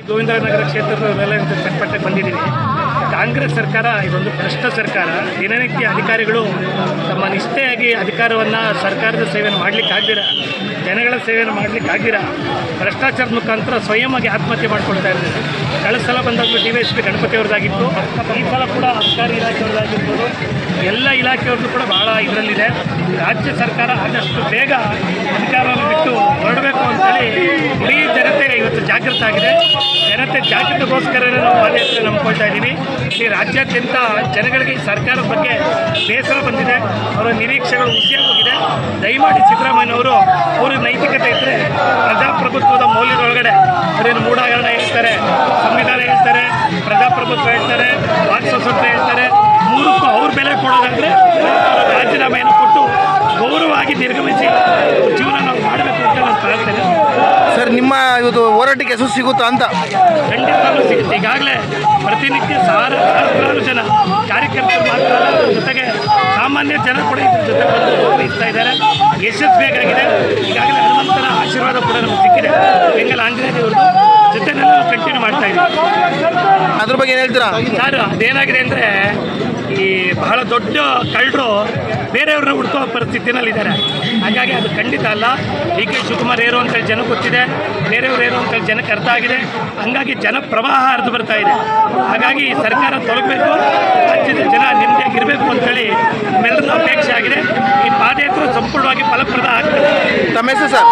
ಗೋವಿಂದನಗರ ಕ್ಷೇತ್ರದ ಮೇಲೆ ಚಟ್ಪಟ್ಟಕ್ಕೆ ಬಂದಿದ್ದೀವಿ. ಕಾಂಗ್ರೆಸ್ ಸರ್ಕಾರ ಇದೊಂದು ಭ್ರಷ್ಟ ಸರ್ಕಾರ. ದಿನನಿತ್ಯ ಅಧಿಕಾರಿಗಳು ತಮ್ಮ ನಿಷ್ಠೆಯಾಗಿ ಅಧಿಕಾರವನ್ನು ಸರ್ಕಾರದ ಸೇವೆಯನ್ನು ಮಾಡಲಿಕ್ಕಾಗ್ದಿರ, ಜನಗಳ ಸೇವೆಯನ್ನು ಮಾಡಲಿಕ್ಕಾಗ್ದಿರ ಭ್ರಷ್ಟಾಚಾರದ ಮುಖಾಂತರ ಸ್ವಯಂವಾಗಿ ಆತ್ಮಹತ್ಯೆ ಮಾಡ್ಕೊಳ್ತಾ ಇದ್ದಾರೆ. ಕಳೆದ ಸಲ ಬಂದಾಗಲೂ DYSP ಗಣಪತಿ ಅವ್ರದ್ದಾಗಿತ್ತು, ಈ ಸಲ ಕೂಡ ಅಬಕಾರಿ ಇಲಾಖೆಯವ್ರದ್ದಾಗಿರ್ಬೋದು, ಎಲ್ಲ ಇಲಾಖೆಯವ್ರದ್ದು ಕೂಡ ಭಾಳ ಇದರಲ್ಲಿದೆ. ರಾಜ್ಯ ಸರ್ಕಾರ ಆದಷ್ಟು ಬೇಗ ಅಧಿಕಾರವನ್ನು ಬಿಟ್ಟು ಹೊರಡಬೇಕು ಅಂತೇಳಿ ಇಡೀ ಜನತೆ ಇವತ್ತು ಜಾಗೃತ ಆಗಿದೆ. ಜನತೆ ಜಾಗೃತಿಗೋಸ್ಕರನೇ ನಾವು ಪಾದಯಾತ್ರೆ ನಂಬ್ಕೊಳ್ತಾ ಇದ್ದೀವಿ. ಈ ರಾಜ್ಯಾದ್ಯಂತ ಜನಗಳಿಗೆ ಈ ಸರ್ಕಾರದ ಬಗ್ಗೆ ಬೇಸರ ಬಂದಿದೆ, ಅವರ ನಿರೀಕ್ಷೆಗಳು ಹುಸಿಯಾಗೋಗಿದೆ. ದಯಮಾಡಿ ಸಿದ್ದರಾಮಯ್ಯನವರು ಅವ್ರಿಗೆ ನೈತಿಕತೆ ಇದ್ದರೆ ಪ್ರಜಾಪ್ರಭುತ್ವದ ಮೌಲ್ಯದೊಳಗಡೆ ಅವರೇನು ಮೂಢಾಗರಣ ಹೇಳ್ತಾರೆ, ಸಂವಿಧಾನ ಹೇಳ್ತಾರೆ, ಪ್ರಜಾಪ್ರಭುತ್ವ ಹೇಳ್ತಾರೆ, ವಾಕ್ ಸ್ವಾತಂತ್ರ್ಯ ಹೇಳ್ತಾರೆ, ಮೂರಕ್ಕೂ ಅವ್ರ ಬೆಲೆ ಕೊಡೋದಾದರೆ ರಾಜೀನಾಮೆಯನ್ನು ಕೊಟ್ಟು ಗೌರವವಾಗಿ ನಿರ್ಗಮಿಸಿ ಜೀವನ ನಾವು ಮಾಡಬೇಕು ಅಂತ ನಾನು ಪ್ರಾರ್ಥನೆ. ಸರ್, ನಿಮ್ಮ ಇದು ಹೋರಾಟಕ್ಕೆ ಯಶಸ್ಸು ಸಿಗುತ್ತಾ ಅಂತ? ಖಂಡಿತವಾಗ್ಲೂ ಸಿಗುತ್ತೆ. ಈಗಾಗಲೇ ಪ್ರತಿನಿತ್ಯ ಸಾವಿರಾರು ಜನ ಕಾರ್ಯಕರ್ತರು ಮಾತ್ರ ಅದ್ರ ಜೊತೆಗೆ ಸಾಮಾನ್ಯ ಜನ ಕೂಡ ಇದ್ರ ಜೊತೆ ಬಂದು ಭಾಗವಹಿಸ್ತಾ ಇದ್ದಾರೆ. ಯಶಸ್ವಿಯಾಗಿದೆ. ಈಗಾಗಲೇ ಹನುಮಂತನ ಆಶೀರ್ವಾದ ಕೂಡ ನಮಗೆ ಸಿಕ್ಕಿದೆ. ಬೆಂಗಲ್ ಆಂಜನೇಯ ದೇವ್ರದ್ದು ಜೊತೆನೆಲ್ಲ ನಾವು ಕಂಟಿನ್ಯೂ ಮಾಡ್ತಾ ಇದ್ದೀವಿ. ಅದ್ರ ಬಗ್ಗೆ ಏನು ಹೇಳ್ತೀರಾ ಸರ್? ಅದೇನಾಗಿದೆ ಅಂದರೆ, ಈ ಬಹಳ ದೊಡ್ಡ ಕಳ್ಳರು ಬೇರೆಯವ್ರನ್ನ ಹುಡ್ಕೋ ಪರಿಸ್ಥಿತಿನಲ್ಲಿದ್ದಾರೆ. ಹಾಗಾಗಿ ಅದು ಖಂಡಿತ ಅಲ್ಲ. DK ಶಿವಕುಮಾರ್ ಏರು ಅಂತೇಳಿ ಜನಕ್ಕೆ ಗೊತ್ತಿದೆ, ಬೇರೆಯವ್ರು ಏರು ಅಂತೇಳಿ ಜನಕ್ಕೆ ಅರ್ಥ ಆಗಿದೆ. ಹಂಗಾಗಿ ಜನ ಪ್ರವಾಹ ಹರಿದು ಬರ್ತಾ ಇದೆ. ಹಾಗಾಗಿ ಸರ್ಕಾರ ತೊಲಗಬೇಕು, ರಾಜ್ಯದ ಜನ ನೆಮ್ಮದಿಯಾಗಿರಬೇಕು ಅಂತೇಳಿ ನಮ್ಮೆಲ್ಲರ ಅಪೇಕ್ಷೆ ಆಗಿದೆ. ಈ ಪಾದಯಾತ್ರೆ ಸಂಪೂರ್ಣವಾಗಿ ಫಲಪ್ರದ ಆಗ್ತದೆ. ತಮ್ಮ ಹೆಸರು ಸರ್?